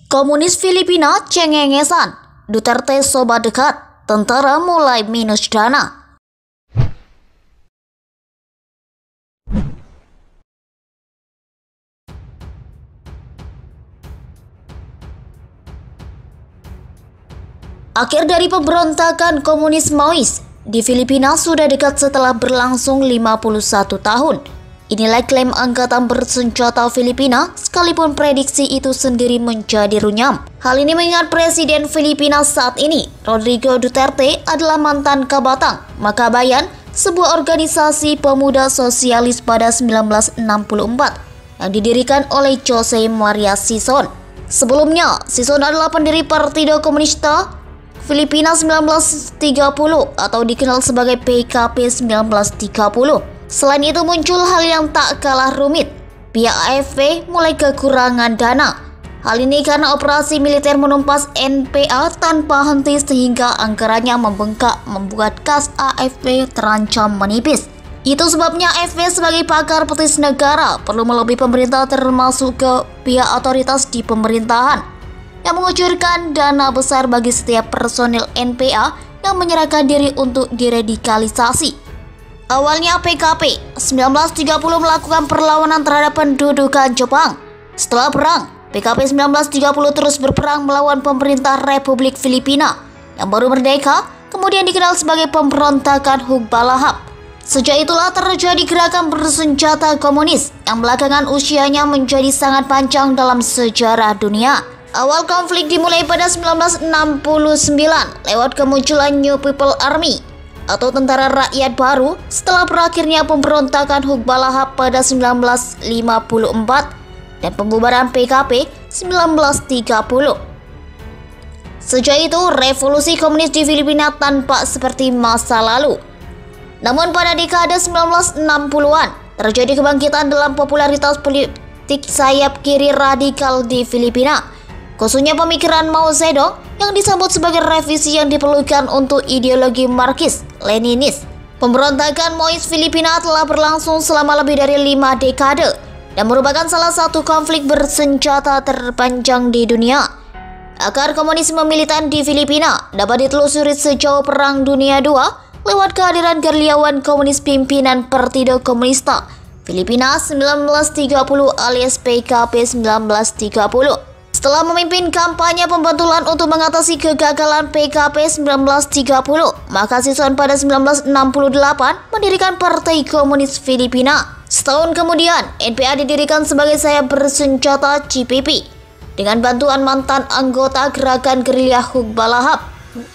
Komunis Filipina cengengesan, Duterte sobat dekat, tentara mulai minus dana. Akhir dari pemberontakan komunis Maois di Filipina sudah dekat setelah berlangsung 51 tahun. Inilah klaim angkatan bersenjata Filipina, sekalipun prediksi itu sendiri menjadi runyam. Hal ini mengingat Presiden Filipina saat ini, Rodrigo Duterte, adalah mantan Kabatang, Makabayan, sebuah organisasi pemuda sosialis pada 1964 yang didirikan oleh Jose Maria Sison. Sebelumnya, Sison adalah pendiri Partido Komunista Filipina 1930 atau dikenal sebagai PKP 1930. Selain itu muncul hal yang tak kalah rumit. Pihak AFP mulai kekurangan dana. Hal ini karena operasi militer menumpas NPA tanpa henti sehingga anggarannya membengkak, membuat kas AFP terancam menipis. Itu sebabnya AFP sebagai pakar petis negara perlu melobi pemerintah termasuk ke pihak otoritas di pemerintahan yang mengucurkan dana besar bagi setiap personil NPA yang menyerahkan diri untuk diradikalisasi. Awalnya PKP 1930 melakukan perlawanan terhadap pendudukan Jepang. Setelah perang, PKP 1930 terus berperang melawan pemerintah Republik Filipina yang baru merdeka, kemudian dikenal sebagai pemberontakan Hukbalahap. Sejak itulah terjadi gerakan bersenjata komunis yang belakangan usianya menjadi sangat panjang dalam sejarah dunia. Awal konflik dimulai pada 1969 lewat kemunculan New People Army atau Tentara Rakyat Baru setelah berakhirnya pemberontakan Hukbalahap pada 1954 dan pembubaran PKP 1930. Sejak itu, revolusi komunis di Filipina tampak seperti masa lalu. Namun pada dekade 1960-an, terjadi kebangkitan dalam popularitas politik sayap kiri radikal di Filipina, khususnya pemikiran Mao Zedong yang disambut sebagai revisi yang diperlukan untuk ideologi Marxis-Leninis. Pemberontakan Maois Filipina telah berlangsung selama lebih dari 5 dekade dan merupakan salah satu konflik bersenjata terpanjang di dunia. Akar komunisme militan di Filipina dapat ditelusuri sejauh Perang Dunia II lewat kehadiran gerilyawan komunis pimpinan Partido Komunista Filipina 1930 alias PKP 1930. Setelah memimpin kampanye pembetulan untuk mengatasi kegagalan PKP 1930, maka Sison pada 1968 mendirikan Partai Komunis Filipina. Setahun kemudian, NPA didirikan sebagai sayap bersenjata CPP dengan bantuan mantan anggota gerakan gerilya Hukbalahap.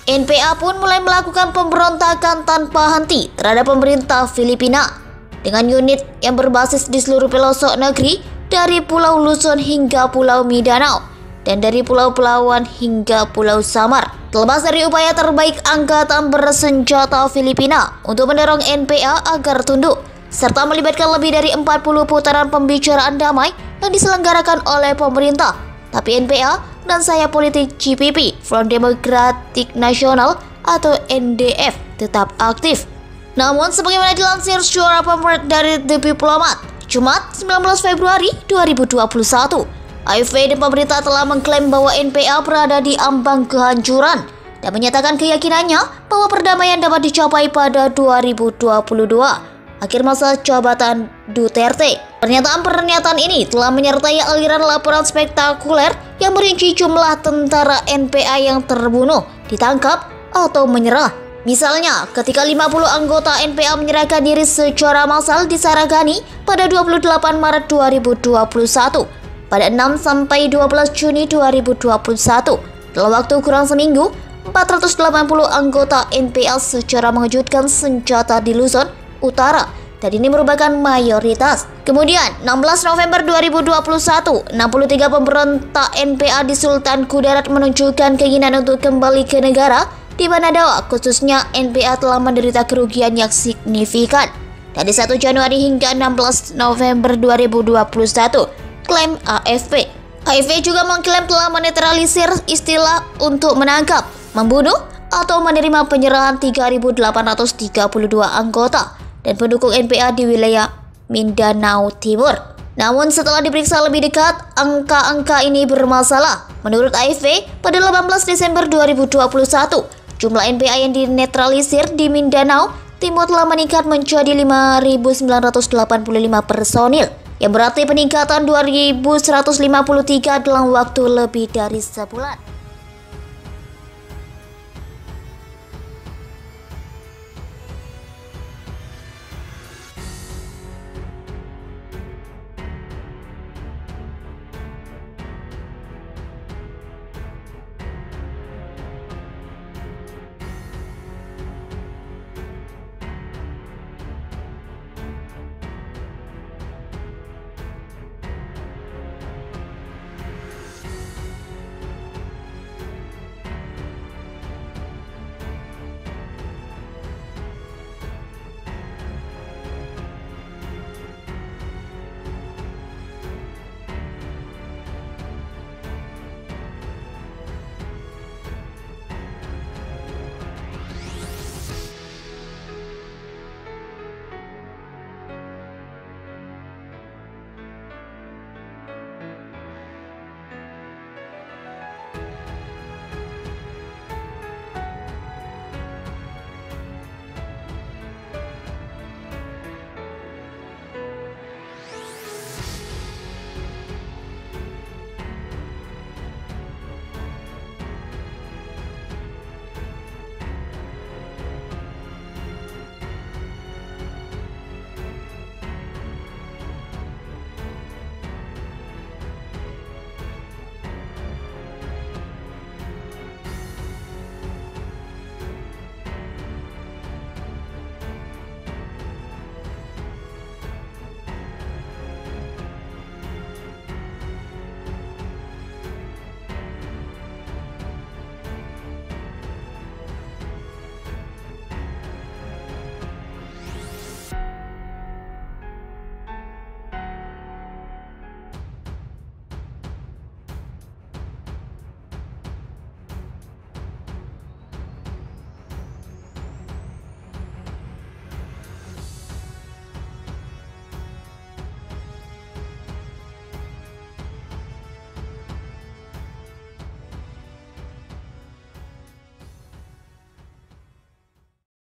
NPA pun mulai melakukan pemberontakan tanpa henti terhadap pemerintah Filipina dengan unit yang berbasis di seluruh pelosok negeri dari Pulau Luzon hingga Pulau Mindanao dan dari pulau-pulauan hingga Pulau Samar. Terlepas dari upaya terbaik angkatan bersenjata Filipina untuk mendorong NPA agar tunduk, serta melibatkan lebih dari 40 putaran pembicaraan damai yang diselenggarakan oleh pemerintah, tapi NPA dan sayap politik CPP Front Democratic National atau NDF tetap aktif. Namun sebagaimana dilansir Suara Pemret dari The Diplomat, Jumat 19 Februari 2021, AFP dan pemerintah telah mengklaim bahwa NPA berada di ambang kehancuran dan menyatakan keyakinannya bahwa perdamaian dapat dicapai pada 2022, akhir masa jabatan Duterte. Pernyataan ini telah menyertai aliran laporan spektakuler yang merinci jumlah tentara NPA yang terbunuh, ditangkap, atau menyerah. Misalnya, ketika 50 anggota NPA menyerahkan diri secara massal di Sarangani pada 28 Maret 2021, pada 6 sampai 12 Juni 2021, dalam waktu kurang seminggu, 480 anggota NPA secara mengejutkan senjata di Luzon Utara, dan ini merupakan mayoritas. Kemudian, 16 November 2021, 63 pemberontak NPA di Sultan Kudarat menunjukkan keinginan untuk kembali ke negara, di mana khususnya NPA telah menderita kerugian yang signifikan. Dari 1 Januari hingga 16 November 2021, klaim AFP. AFP juga mengklaim telah menetralisir istilah untuk menangkap, membunuh, atau menerima penyerahan 3.832 anggota dan pendukung NPA di wilayah Mindanao Timur. Namun setelah diperiksa lebih dekat, angka-angka ini bermasalah. Menurut AFP, pada 18 Desember 2021, jumlah NPA yang dinetralisir di Mindanao Timur telah meningkat menjadi 5.985 personil, yang berarti peningkatan 2.153 dalam waktu lebih dari sebulan.